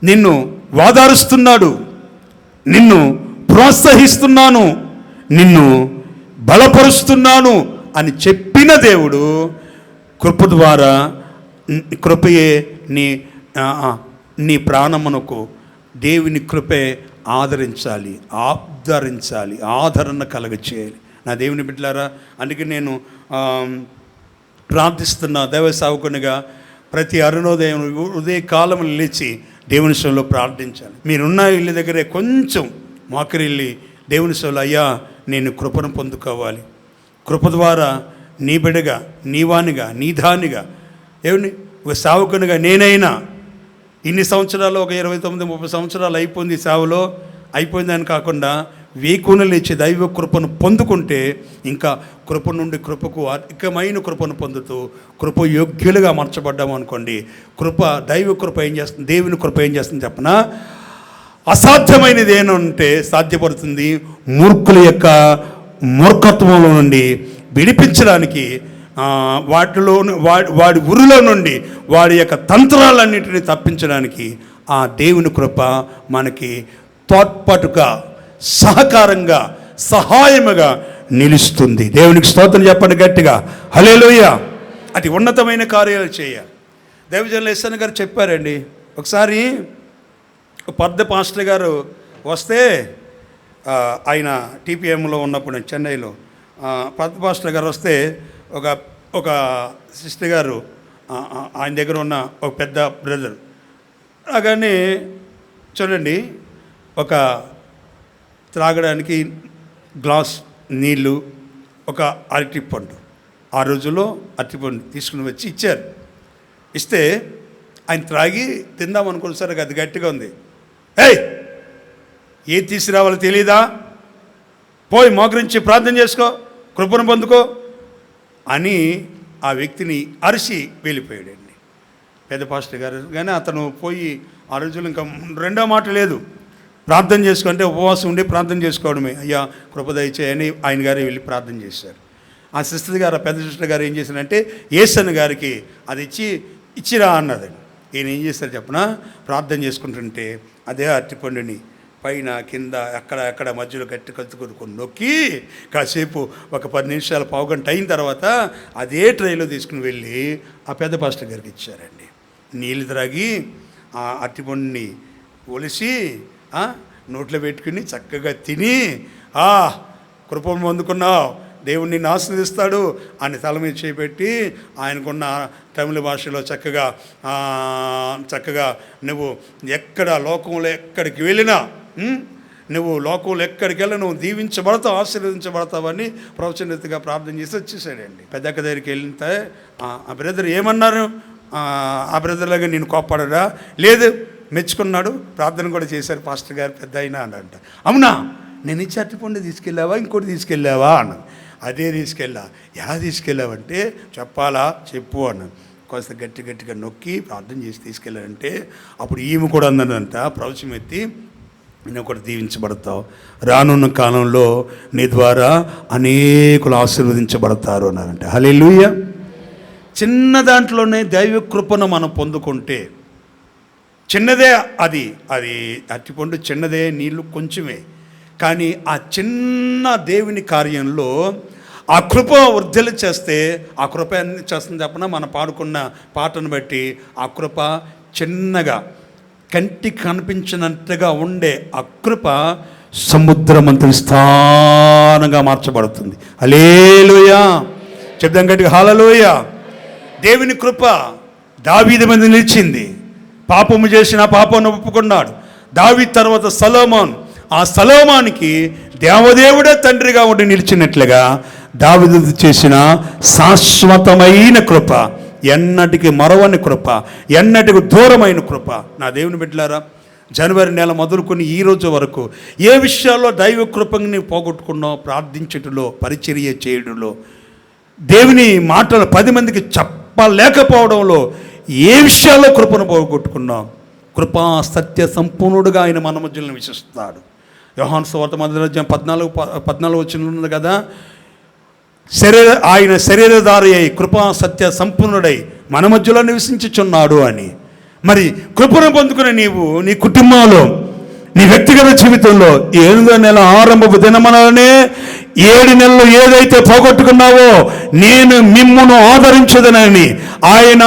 నిన్ను వాదారుస్తున్నాడు, నిన్ను ప్రోత్సహిస్తున్నాను, నిన్ను బలపరుస్తున్నాను అని చెప్పిన దేవుడు కృప ద్వారా, కృపయే నీ ప్రాణమునకు దేవుని కృపే ఆదరించాలి, ఆదరణ కలగచేయాలి. నా దేవుని బిడ్డలారా, అందుకే నేను ప్రార్థిస్తున్న దైవ సేవకునిగా ప్రతి అరుణోదయం ఉదయకాలం లేచి దేవుని సేవలో ప్రార్థించాలి. మీరున్న ఇల్లు దగ్గరే కొంచెం మోకరిల్లి దేవుని సేవలో, అయ్యా నేను కృపను పొందుకోవాలి, కృప ద్వారా నీ బిడ్డగా, నీ వానిగా, నీ దానిగా, ఒక సేవకునిగా నేనైనా ఇన్ని సంవత్సరాలు, ఒక 29-30 సంవత్సరాలు అయిపోయింది సేవలో, అయిపోయిందని కాకుండా వేకున లేచి దైవ కృపను పొందుకుంటే ఇంకా కృప నుండి కృపకు అధికమైన కృపను పొందుతూ కృప యోగ్యులుగా మార్చబడ్డాము అనుకోండి. దైవ కృప ఏం చేస్తుంది, దేవుని కృప ఏం చేస్తుంది చెప్పనా? అసాధ్యమైనది ఏనంటే సాధ్యపడుతుంది. మూర్ఖుల యొక్క మూర్ఖత్వంలో నుండి విడిపించడానికి, వాడి ఉరిలో నుండి వాడి యొక్క తంత్రాలన్నింటినీ తప్పించడానికి ఆ దేవుని కృప మనకి తోడ్పాటుగా, సహకారంగా, సహాయముగా నిలుస్తుంది. దేవునికి స్తోత్రం చెప్పండి గట్టిగా, హల్లెలూయా. అది ఉన్నతమైన కార్యాలు చేయాలి. దైవజనులు ఎస్ఎన్ గారు చెప్పారండి, ఒకసారి పెద్ద పాస్టర్ గారు వస్తే, ఆయన టీపీఎంలో ఉన్నప్పుడు చెన్నైలో పెద్ద పాస్టర్ గారు వస్తే ఒక సిస్టర్ గారు ఆయన దగ్గర ఉన్న ఒక పెద్ద బ్రదర్ అలాగని చూడండి, ఒక త్రాగడానికి గ్లాస్ నీళ్ళు, ఒక అరటిపండు, ఆ రోజుల్లో అరటిపండు తీసుకుని వచ్చి ఇచ్చారు. ఇస్తే ఆయన త్రాగి తిందాం అనుకున్న సరే అది గట్టిగా ఉంది. ఏది తీసుకురావాలో తెలీదా, పోయి మోకరించి ప్రార్థన చేసుకో, కృపను పొందుకో అని ఆ వ్యక్తిని అరిసి వెళ్ళిపోయాడండి పెద్ద పాస్టర్ గారు. కానీ అతను పోయి ఆ రోజుల్లో ఇంకా రెండో మాట లేదు, ప్రార్థన చేసుకుంటే ఉపవాసం ఉండి ప్రార్థన చేసుకోవడమే. అయ్యా కృప దయచేయని ఆయన గారు వెళ్ళి ప్రార్థన చేశారు. ఆ సిస్టర్ గారు, పెద్ద సిస్టర్ గారు ఏం చేశారంటే యేసన్ గారికి అది ఇచ్చిరా అన్నదండి. ఈయన ఏం చేశారు చెప్పిన, ప్రార్థన చేసుకుంటుంటే అదే అరటిపండుని పైన కింద ఎక్కడ మధ్యలో గట్టి కత్తుకొని నొక్కి కాసేపు ఒక 10 నిమిషాలు, పావుగంట అయిన తర్వాత అదే ట్రైలో తీసుకుని వెళ్ళి ఆ పెద్ద పాస్టర్ గారికి ఇచ్చారండి. నీళ్ళు త్రాగి ఆ అరటిపండుని ఒలిసి నోట్లో పెట్టుకుని చక్కగా తిని, కృపను పొందుకున్నావు, దేవుడు నిన్ను ఆశీర్వదిస్తాడు అని తల మీద చేపెట్టి ఆయనకున్న తమిళ భాషలో చక్కగా నువ్వు లోకంలో ఎక్కడికి వెళ్ళినా, నువ్వు లోకంలో ఎక్కడికి వెళ్ళి నువ్వు దీవించబడతావు, ఆశీర్వదించబడతావని ప్రవచనరీతిగా ప్రార్థన చేసి వచ్చేసాడండి. పెద్దక్క దగ్గరికి వెళ్తే ఆ బ్రదర్ ఏమన్నారు, ఆ బ్రదర్లాగా నేను కోప్పడరా, లేదు మెచ్చుకున్నాడు, ప్రార్థన కూడా చేశారు పాస్టర్ గారు పెద్ద అయినా అనంట. అవునా, నేను ఇచ్చి అరటిపండు తీసుకెళ్ళావా, ఇంకోటి తీసుకెళ్ళావా అన్నాను. అదే తీసుకెళ్ళా. ఎలా తీసుకెళ్ళావంటే చెప్పాలా, చెప్పు అన్నాను. కొంత గట్టిగా నొక్కి ప్రార్థన చేసి తీసుకెళ్ళారంటే అప్పుడు ఈమె కూడా అందనంట, ప్రవచనం ఎత్తి నేను కూడా దీవించబడతావు, రానున్న కాలంలో నీ ద్వారా అనేకులు ఆశీర్వదించబడతారు అన్నారంట. హల్లెలూయా. చిన్న దాంట్లోనే దైవ కృపను మనం పొందుకుంటే, చిన్నదే అది అది అరటిపండు చిన్నదే, నీళ్ళు కొంచెమే. కానీ ఆ చిన్న దేవుని కార్యంలో ఆ కృప వృద్ధులు చేస్తే ఆ కృప ఎన్ని చేస్తుంది చెప్పిన మన పాడుకున్న పాటను బట్టి ఆ కృప చిన్నగా కంటికి కనిపించినట్టుగా ఉండే ఆ కృప సముద్రమంత విస్తారంగా మార్చబడుతుంది. హల్లెలూయా చెప్దాం గట్టిగా, హల్లెలూయా. దేవుని కృప దావీదు మీద నిలిచింది. పాపము చేసిన పాపను ఒప్పుకున్నాడు. దావీదు తర్వాత సొలొమోను. ఆ సొలొమోనుకి దేవదేవుడే తండ్రిగా ఉండి నిలిచినట్లుగా దావీదు చేసిన శాశ్వతమైన కృప, ఎన్నటికి మరవని కృప, ఎన్నటికి దూరమైన కృప. నా దేవుని బిడ్డలారా, జనవరి నెల మొదలుకొని ఈ రోజు వరకు ఏ విషయాల్లో దైవ కృపని పోగొట్టుకున్నావు? ప్రార్థించటంలో, పరిచర్య చేయడంలో, దేవుని మాటలు 10 మందికి చెప్పలేకపోవడంలో, ఏ విషయాల్లో కృపను పోగొట్టుకున్నాం? కృపా సత్య సంపూర్ణుడుగా ఆయన మన మధ్యలో నివసిస్తాడు. యోహాను సువార్త 14 వచనం ఉంది కదా, ఆయన శరీరధారి అయి కృపా సత్య సంపూర్ణుడై మన మధ్యలో నివసించుచున్నాడు అని. మరి కృపను పొందుకునే నీవు నీ కుటుంబంలో, నీ వ్యక్తిగత జీవితంలో 8వ నెల ఆరంభపు దినమననే 7 నెలలు ఏదైతే పోగొట్టుకున్నావో నేను మిమ్మును ఆదరించదనని ఆయన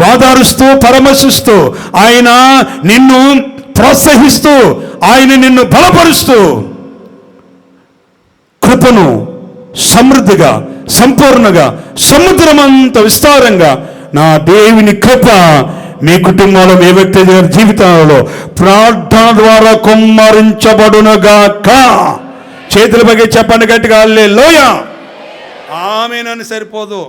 వాదారుస్తూ, పరామర్శిస్తూ, ఆయన నిన్ను ప్రోత్సహిస్తూ, ఆయన నిన్ను బలపరుస్తూ కృపను సమృద్ధిగా, సంపూర్ణంగా, సముద్రమంత విస్తారంగా నా దేవుని కృప మీ కుటుంబంలో, మీ వ్యక్తి జీవితాలలో ప్రార్థన ద్వారా కుమ్మరించబడునుగాక. చేతుల పైకి చెప్పండి గట్టిగా, హల్లెలూయా. ఆమేనని సరిపోదు,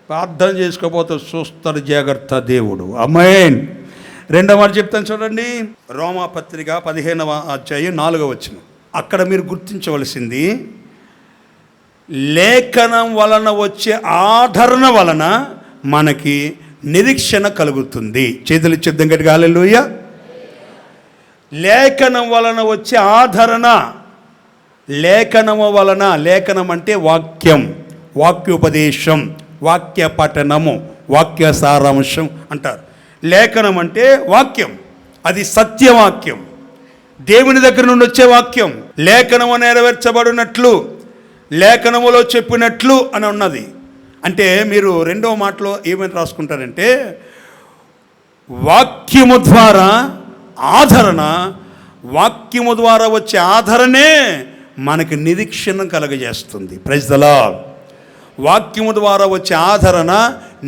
ప్రార్థన చేసుకోకపోతే చూస్తాడు జాగ్రత్త దేవుడు. ఆమేన్. 2వ మాట చెప్తాను చూడండి, రోమాపత్రిక 15వ అధ్యాయం 4వ వచనం. అక్కడ మీరు గుర్తించవలసింది, లేఖనం వలన వచ్చే ఆదరణ వలన మనకి నిరీక్షణ కలుగుతుంది. చేతులు ఇచ్చేద్దాం గట్టిగా, హల్లెలూయా. లేఖనం వలన వచ్చే ఆదరణ, లేఖనము వలన, లేఖనం అంటే వాక్యం, వాక్యోపదేశం, వాక్య పఠనము, వాక్య సారాంశం అంటారు. లేఖనం అంటే వాక్యం, అది సత్యవాక్యం, దేవుని దగ్గర నుండి వచ్చే వాక్యం. లేఖనము నెరవేర్చబడినట్లు, లేఖనములో చెప్పినట్లు అని ఉన్నది. అంటే మీరు 2వ మాటలో ఏమని రాసుకుంటారంటే, వాక్యము ద్వారా ఆదరణ, వాక్యము ద్వారా వచ్చే ఆదరణే మనకి నిరీక్షణ కలగజేస్తుంది. Praise the Lord. వాక్యము ద్వారా వచ్చే ఆదరణ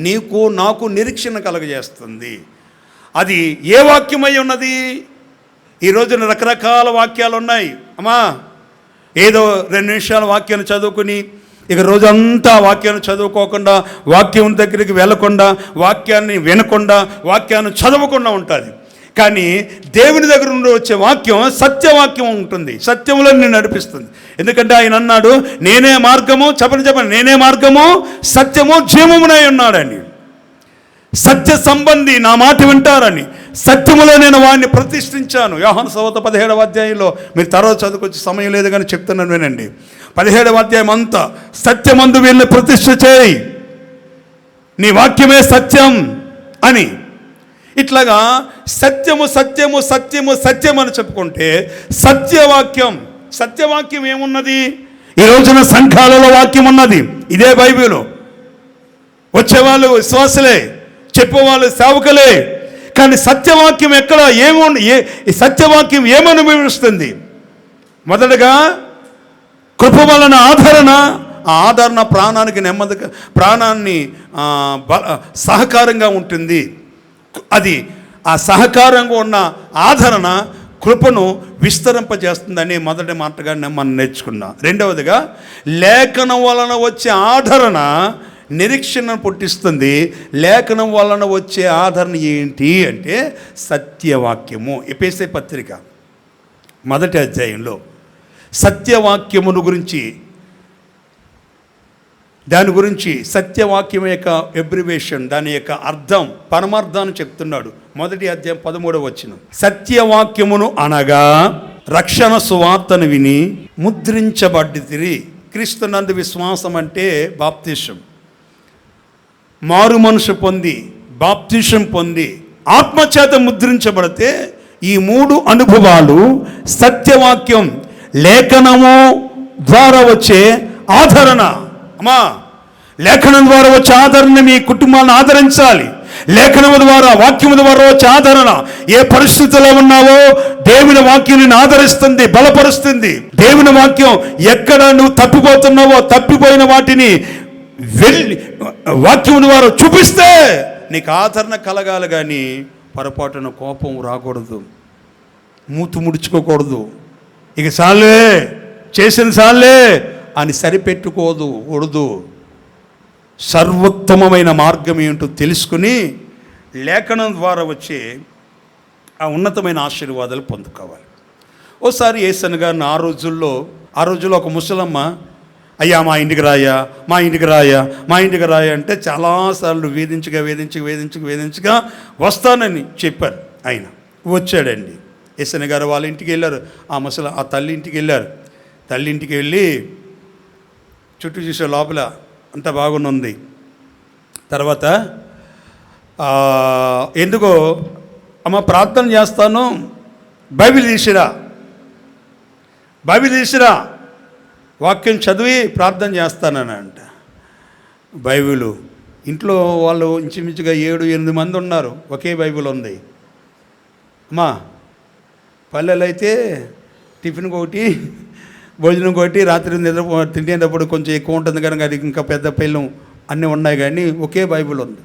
నీకు నాకు నిరీక్షణ కలగజేస్తుంది. అది ఏ వాక్యమై ఉన్నది? ఈ రోజున రకరకాల వాక్యాలు ఉన్నాయి. అమ్మా, ఏదో 2 నిమిషాల వాక్యాన్ని చదువుకుని ఇక రోజంతా వాక్యాన్ని చదువుకోకుండా, వాక్యం దగ్గరికి వెళ్ళకుండా, వాక్యాన్ని వినకుండా, వాక్యాన్ని చదవకుండా ఉంటుంది. కానీ దేవుని దగ్గర నుండి వచ్చే వాక్యం సత్యవాక్యం ఉంటుంది, సత్యంలో నిన్ను నడిపిస్తుంది. ఎందుకంటే ఆయన అన్నాడు, నేనే మార్గము, చెప్పండి, నేనే మార్గము, సత్యము, జీవమునై ఉన్నాడని. సత్య సంబంధి నా మాట వింటారని, సత్యములో నేను వాడిని ప్రతిష్ఠించాను. యోహాను సువార్త 17వ అధ్యాయంలో, మీరు తర్వాత చదువుకొచ్చే సమయం లేదు కానీ చెప్తున్నాను వినండి. 17వ అధ్యాయం అంతా సత్యమందు వీళ్ళని ప్రతిష్ఠ చేయి, నీ వాక్యమే సత్యం అని. ఇట్లాగా సత్యము సత్యము సత్యము సత్యం అని చెప్పుకుంటే సత్యవాక్యం, సత్యవాక్యం ఏమున్నది? ఈ రోజున సంఘాలలో వాక్యం ఉన్నది, ఇదే బైబిలు. వచ్చేవాళ్ళు విశ్వాసులే, చెప్పేవాళ్ళు సేవకులే. కానీ సత్యవాక్యం ఎక్కడ ఈ సత్యవాక్యం ఏమనుభవిస్తుంది? మొదటగా కృప వలన ఆదరణ. ఆ ఆదరణ ప్రాణానికి నెమ్మదిగా, ప్రాణాన్ని సహకారంగా ఉంటుంది. అది ఆ సహకారంగా ఉన్న ఆదరణ కృపను విస్తరింపజేస్తుందని మొదటి మాటగా మనం నేర్చుకున్నాం. 2వదిగా లేఖనం వలన వచ్చే ఆదరణ నిరీక్షణను పుట్టిస్తుంది. లేఖనం వలన వచ్చే ఆదరణ ఏంటి అంటే సత్యవాక్యము. ఎఫెసీ పత్రిక 1వ అధ్యాయంలో సత్యవాక్యమును గురించి, దాని గురించి సత్యవాక్యం యొక్క ఎబ్రివేషన్, దాని యొక్క అర్థం, పరమార్థాన్ని చెప్తున్నాడు. 1వ అధ్యాయం 13వ వచనం. సత్యవాక్యమును అనగా రక్షణ సువార్తను విని ముద్రించబడ్డితిరి. క్రీస్తునందు విశ్వాసం అంటే బాప్తిసం. మారు మనసు పొంది, బాప్తిసం పొంది, ఆత్మచేత ముద్రించబడితే ఈ 3 అనుభవాలు సత్యవాక్యం, లేఖనము ద్వారా వచ్చే ఆదరణ. అమ్మా, లేఖనం ద్వారా వచ్చే ఆదరణ మీ కుటుంబాన్ని ఆదరించాలి. లేఖనము ద్వారా, వాక్యము ద్వారా వచ్చే ఆదరణ. ఏ పరిస్థితిలో ఉన్నావో దేవుని వాక్యం నిన్ను ఆదరిస్తుంది, బలపరుస్తుంది. దేవుని వాక్యం ఎక్కడ నువ్వు తప్పిపోతున్నావో, తప్పిపోయిన వాటిని వెళ్ళి వాక్యము ద్వారా చూపిస్తే నీకు ఆదరణ కలగాలి. కానీ పొరపాటున కోపం రాకూడదు, మూతు ముడుచుకోకూడదు. ఇక చాలే, చేసిన చాలే అని సరిపెట్టుకోకూడదు. సర్వోత్తమమైన మార్గం ఏంటో తెలుసుకుని లేఖనం ద్వారా వచ్చే ఆ ఉన్నతమైన ఆశీర్వాదాలు పొందుకోవాలి. ఓసారి యేసన్న గారిని ఆ రోజుల్లో ఒక ముసలమ్మ, అయ్యా మా ఇంటికి రాయా, మా ఇంటికి రాయా, మా ఇంటికి రాయా అంటే చాలాసార్లు వేధించగా వస్తానని చెప్పారు. ఆయన వచ్చాడండి. యేసన్న గారు వాళ్ళ ఇంటికి వెళ్ళారు. ఆ తల్లి ఇంటికి వెళ్ళారు. తల్లి ఇంటికి వెళ్ళి చుట్టూ చూసే లోపల అంతా బాగుంది. తర్వాత ఎందుకో అమ్మ ప్రార్థన చేస్తాను, బైబిల్ తీసిరా, వాక్యం చదివి ప్రార్థన చేస్తానని అంట. బైబిలు ఇంట్లో వాళ్ళు ఇంచుమించుగా 7-8 మంది ఉన్నారు. ఒకే బైబిల్ ఉంది. అమ్మా, పల్లెలు అయితే టిఫిన్కి ఒకటి, భోజనం ఒకటి, రాత్రి తింటేటప్పుడు కొంచెం ఎక్కువ ఉంటుంది కనుక అది ఇంకా పెద్ద పిల్లం అన్నీ ఉన్నాయి. కానీ ఒకే బైబిల్ ఉంది.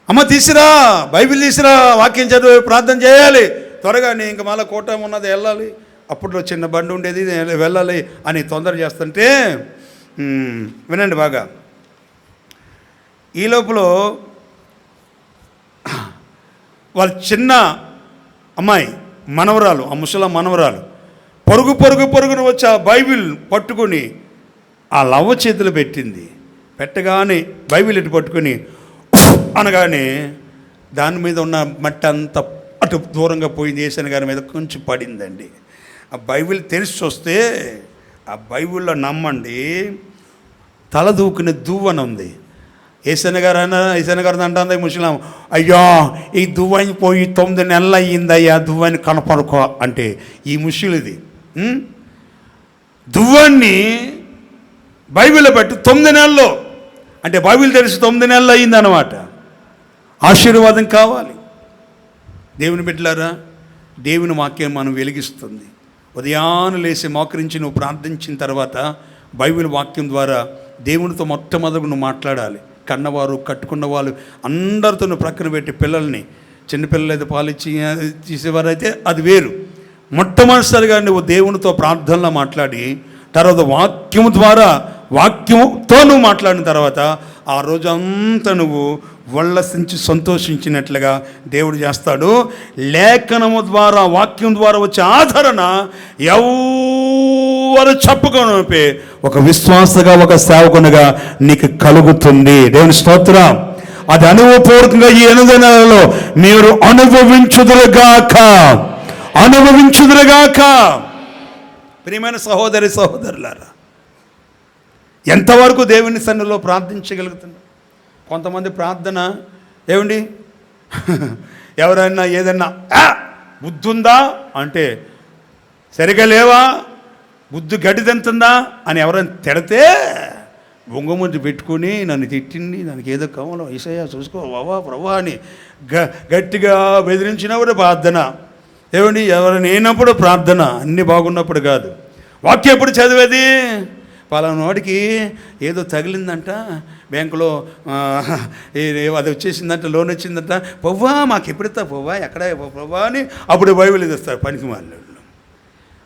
అమ్మ తీసిరా, బైబిల్ తీసిరా, వాక్యం చదివి ప్రార్థన చేయాలి త్వరగా. ఇంకా మళ్ళీ కోటం ఉన్నది, వెళ్ళాలి. అప్పట్లో చిన్న బండి ఉండేది, వెళ్ళాలి అని తొందర చేస్తుంటే, వినండి బాగా. ఈ లోపల వాళ్ళ చిన్న అమ్మాయి మనవరాలు, ఆ ముసలా మనవరాలు పరుగున వచ్చి ఆ బైబిల్ పట్టుకొని ఆ లవ్వ చేతులు పెట్టింది. పెట్టగానే బైబిల్ ఇటు పట్టుకొని అనగానే దాని మీద ఉన్న మట్టి అంతా అటు దూరంగా పోయింది. యేసన్న గారి మీద కొంచెం పడిందండి. ఆ బైబిల్ తెరిచి వస్తే ఆ బైబిల్లో నమ్మండి, తల దూకునే దువ్వని ఉంది. యేసన్న గారు అంటుంది ముసలాం, అయ్యో ఈ దువ్వని పోయి 9 నెలలు అయ్యిందయ్యా, దువ్వని కనపడుకో అంటే ఈ ముసలిది దువ్వాన్ని బైబిల్లో పెట్టి 9 నెలల్లో, అంటే బైబిల్ తెలిసి 9 నెలలు అయ్యిందన్నమాట. ఆశీర్వాదం కావాలి. దేవుని బిడ్డలారా, దేవుని వాక్యం మనం వెలిగిస్తుంది. ఉదయాన్నే లేచి మోకరించి నువ్వు ప్రార్థించిన తర్వాత బైబిల్ వాక్యం ద్వారా దేవునితో మొట్టమొదటి నువ్వు మాట్లాడాలి. కన్నవారు, కట్టుకున్న వాళ్ళు అందరితో నువ్వు ప్రక్కన పెట్టి పిల్లల్ని, చిన్నపిల్లలు అయితే పాలిచ్చి తీసేవారైతే అది వేరు. మొట్టమొదటిసారిగా నువ్వు దేవునితో ప్రార్థనలో మాట్లాడి తర్వాత వాక్యముతో నువ్వు మాట్లాడిన తర్వాత ఆ రోజంతా నువ్వు వల్లసించి సంతోషించినట్లుగా దేవుడు చేస్తాడు. లేఖనము ద్వారా, వాక్యం ద్వారా వచ్చే ఆదరణ ఎవరు చెప్పుకోనపే ఒక విశ్వాసగా, ఒక సేవకునిగా నీకు కలుగుతుంది. దేవుని స్తోత్రం. అది అనుభవపూర్వకంగా ఈ 8 నెలలలో మీరు అనుభవించుదురుగాక. ప్రియమైన సహోదరులారా, ఎంతవరకు దేవుని సన్నిధిలో ప్రార్థించగలుగుతున్నారు? కొంతమంది ప్రార్థన ఏమండి, ఎవరైనా ఏదన్నా బుద్ధి ఉందా అంటే, సరిగా లేవా, బుద్ధి గడ్డిదంతుందా అని ఎవరైనా తిడితే బొంగముందు పెట్టుకుని నన్ను తిట్టింది, దానికి ఏదో కావాలో ఈసయ్య చూసుకో ప్రభా అని గట్టిగా బెదిరించినప్పుడు ప్రార్థన. ఏమండి, ఎవరైనా అయినప్పుడు ప్రార్థన. అన్నీ బాగున్నప్పుడు కాదు. వాక్యం ఎప్పుడు చదివేది? పలానా వాడికి ఏదో తగిలిందంట, బ్యాంకులో అది వచ్చేసిందంట, లోన్ వచ్చిందంట, పొవ్వా మాకు ఎప్పుడెత్తా పొవ్వా, ఎక్కడ పొవ్వా అని అప్పుడు బైబిల్ తెస్తారు పనికి వాళ్ళు.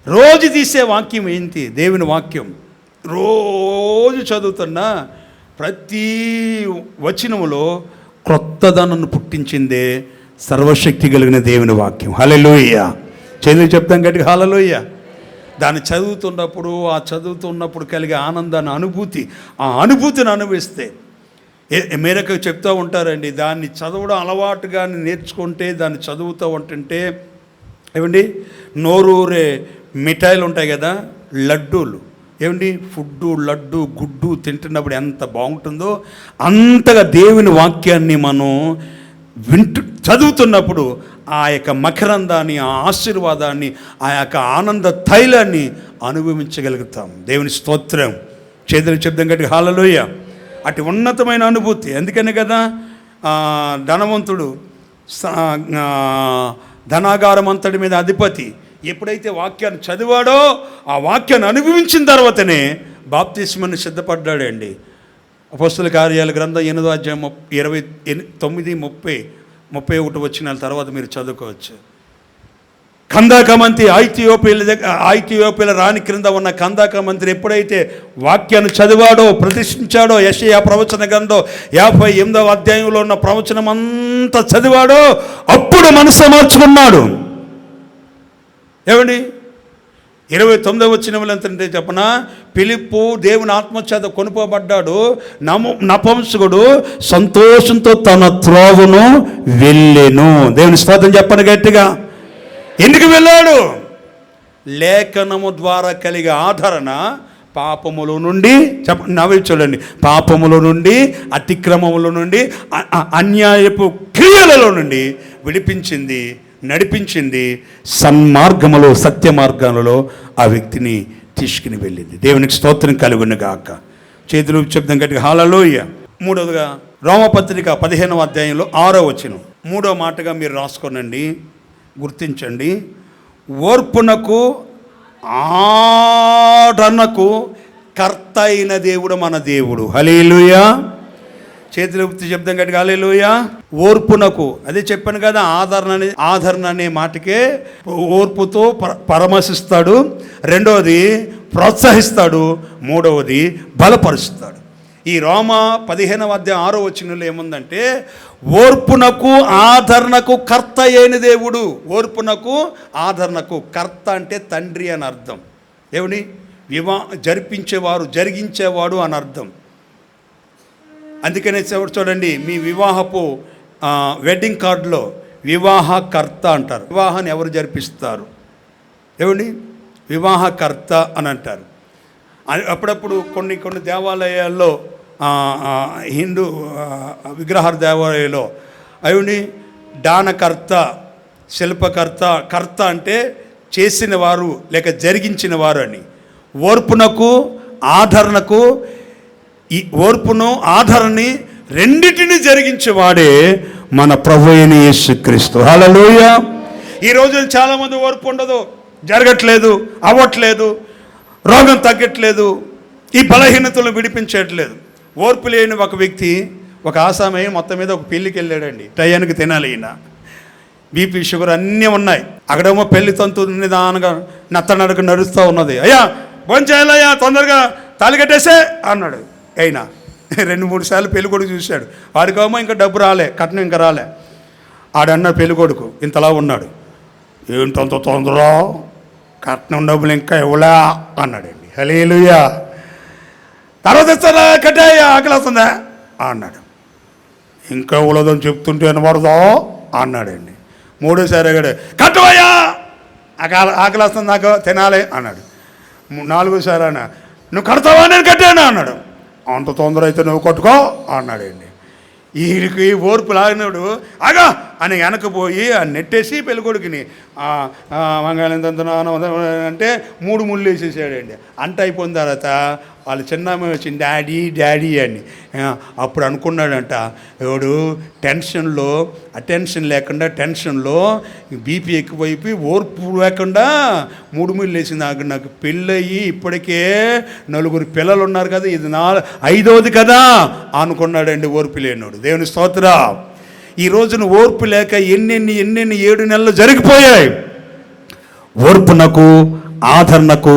రోజు తీసే వాక్యం ఏంటి? దేవుని వాక్యం రోజు చదువుతున్నా ప్రతి వచనములో క్రొత్తదనాన్ని పుట్టించిందే సర్వశక్తి కలిగిన దేవుని వాక్యం. హల్లెలూయా. చెల్లి చెప్తాం గట్టిగా హల్లెలూయా. దాన్ని చదువుతున్నప్పుడు కలిగే ఆనందాన్ని, ఆ అనుభూతిని అనుభవిస్తే మేరకు చెప్తూ ఉంటారండి. దాన్ని చదవడం అలవాటుగా నేర్చుకుంటే, దాన్ని చదువుతూ ఉంటుంటే ఏమండి, నోరూరే మిఠాయిలు ఉంటాయి కదా, లడ్డూలు, ఏమండి లడ్డు, గుడ్డు తింటున్నప్పుడు ఎంత బాగుంటుందో అంతగా దేవుని వాక్యాన్ని మనం చదువుతున్నప్పుడు ఆ యొక్క మకరందాన్ని, ఆ ఆశీర్వాదాన్ని, ఆ యొక్క ఆనంద తైలాన్ని అనుభవించగలుగుతాం. దేవుని స్తోత్రం. చేతులు శబ్దం గట్టి హల్లెలూయా. అటు ఉన్నతమైన అనుభూతి. అందుకనే కదా ధనవంతుడు, ధనాగారం అంతటి మీద అధిపతి ఎప్పుడైతే వాక్యాన్ని చదివాడో ఆ వాక్యాన్ని అనుభవించిన తర్వాతనే బాప్తిస్మాన్ని సిద్ధపడ్డాడండి. అపోస్తలుల కార్యాల గ్రంథం 8వ అధ్యాయం 29, 30, 31 తర్వాత మీరు చదువుకోవచ్చు. కందాక మంత్రి ఐథియోపియల రాణి క్రింద ఉన్న కందాక మంత్రి ఎప్పుడైతే వాక్యాన్ని చదివాడో, ప్రతిష్ఠించాడో, యెషయా ప్రవచన గ్రంథం 58వ అధ్యాయంలో ఉన్న ప్రవచనం అంతా చదివాడో అప్పుడు మనసు మార్చుకున్నాడు. ఏమండి 29వ వచనంలో ఎంతంటే చెప్పనా, ఫిలిప్పు దేవుని ఆత్మచేత కొనుపోబడ్డాడు. నపుంసకుడు సంతోషంతో తన త్రోవను వెళ్ళెను. దేవుని స్తోత్రం చెప్పను గట్టిగా. ఎందుకు వెళ్ళాడు? లేఖనము ద్వారా కలిగే ఆదరణ పాపముల నుండి చూడండి, పాపముల నుండి, అతిక్రమముల నుండి, అన్యాయపు క్రియలలో నుండి విడిపించింది, నడిపించింది. సన్మార్గములో, సత్య మార్గాలలో ఆ వ్యక్తిని తీసుకుని వెళ్ళింది. దేవునికి స్తోత్రం కలుగును గాక. చేతులు శబ్దం గట్టిగా హల్లెలూయా. మూడవదిగా రోమపత్రిక 15వ అధ్యాయంలో 6వ వచనం, 3వ మాటగా మీరు రాసుకోనండి, గుర్తించండి. ఓర్పునకు ఆదరణకు కర్త అయిన దేవుడు మన దేవుడు. హల్లెలూయా. చేతులు శబ్దం గట్టిగా హల్లెలూయా. ఓర్పునకు, అదే చెప్పాను కదా, ఆదరణ అనే మాటకే ఓర్పుతో పరామర్శిస్తాడు. రెండవది ప్రోత్సహిస్తాడు. మూడవది బలపరుస్తాడు. ఈ రోమ 15వ అధ్యాయం 6వ వచనంలో ఏముందంటే, ఓర్పునకు ఆదరణకు కర్త అయిన దేవుడు. ఓర్పునకు ఆదరణకు కర్త అంటే తండ్రి అని అర్థం. ఏమని? జరిపించేవారు, జరిగించేవాడు అని అర్థం. అందుకనే చూడండి, మీ వివాహపు వెడ్డింగ్ కార్డులో వివాహకర్త అంటారు. వివాహాన్ని ఎవరు జరిపిస్తారు? ఏమండి? వివాహకర్త అని అంటారు. అప్పుడప్పుడు కొన్ని దేవాలయాల్లో, హిందూ విగ్రహ దేవాలయాల్లో అవి దానకర్త, శిల్పకర్త. కర్త అంటే చేసిన వారు లేక జరిగించిన వారు అని. ఓర్పునకు ఆదరణకు, ఈ ఓర్పును ఆదరణని రెండిటిని జరిగించేవాడే మన ప్రభు అయిన యేసుక్రీస్తు. హల్లెలూయా. ఈ రోజు చాలామంది ఓర్పు ఉండదు, జరగట్లేదు, అవ్వట్లేదు, రోగం తగ్గట్లేదు, ఈ బలహీనతలను విడిపించట్లేదు. ఓర్పు లేని ఒక వ్యక్తి, ఒక ఆసామి మొత్తం మీద ఒక పెళ్ళికి వెళ్ళాడండి. టయానికి తినాలి. ఈయన బీపీ, షుగర్ అన్నీ ఉన్నాయి. అక్కడేమో పెళ్లి తంతు నిదానంగా నత్తనడక నడుస్తూ ఉన్నది. అయ్యా భోంచేయాలయ్యా, తొందరగా తాళి కట్టేసే అన్నాడు. అయినా 2-3 సార్లు పెళ్ళికొడుకు చూశాడు. వాడికేమో ఇంకా డబ్బు రాలే, కట్నం ఇంకా రాలే. ఆడన్న పెళ్ళికొడుకు ఇంతలా ఉన్నాడు. ఏంటంత తొందర, కట్నం డబ్బులు ఇంకా ఇవ్వలే అన్నాడండి. హల్లెలూయా. తర్వాత ఇస్తారా, కట్టాయా, ఆకలి వస్తుందా అన్నాడు. ఇంకా ఇవ్వలేదని చెప్తుంటే వినబడదో అన్నాడండి. 3వసారి అడిగాడు, కట్టవయ్యా, ఆకలి వస్తుంది, నాకు తినాలి అన్నాడు. 4వసారి అన్న, నువ్వు కడతావా, నేను కట్టాను అన్నాడు. అంత తొందర అయితే నువ్వు కొట్టుకో అన్నాడండి. వీడికి ఓర్పు లాగినాడు. ఆగా అని వెనకపోయి నెట్టేసి పెళ్ళికొడుకుని మంగళం అంటే 3 ముళ్ళు వేసేసాడండి. అంట అయిపోయిన తర్వాత వాళ్ళ చిన్నమ్మ వచ్చింది, డాడీ డాడీ అని. అప్పుడు అనుకున్నాడంట, ఎవడు టెన్షన్లో, అటెన్షన్ లేకుండా టెన్షన్లో బీపీ ఎక్కువైపోయి ఓర్పు లేకుండా 3 ముళ్ళు వేసింది. నాకు పెళ్ళయి ఇప్పటికే 4 పిల్లలు ఉన్నారు కదా, ఇది 5వది కదా అనుకున్నాడండి ఓర్పు లేనోడు. దేవుని స్తోత్రం. ఈ రోజున ఓర్పు లేక ఎన్నెన్ని 7 నెలలు జరిగిపోయాయి. ఓర్పునకు ఆదరణకు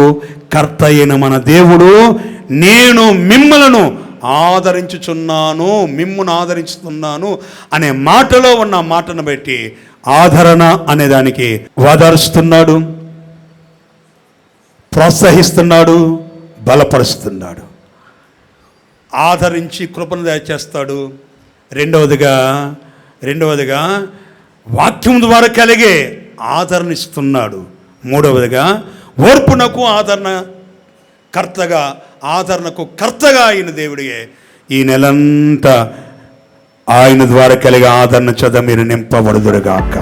కర్త అయిన మన దేవుడు, నేను మిమ్మలను ఆదరించుచున్నాను, మిమ్మును ఆదరించుతున్నాను అనే మాటలో ఉన్న మాటను బట్టి ఆదరణ అనేదానికి ఓదారుస్తున్నాడు, ప్రోత్సహిస్తున్నాడు, బలపరుస్తున్నాడు. ఆదరించి కృపను దయచేస్తాడు. రెండవదిగా వాక్యం ద్వారా కలిగే ఆదరణ ఇస్తున్నాడు. మూడవదిగా ఓర్పునకు ఆదరణకు కర్తగా అయిన దేవుడియే ఈ నెలంతా ఆయన ద్వారా కలిగే ఆదరణ చేత మీరు నింపబడుదురుగాక.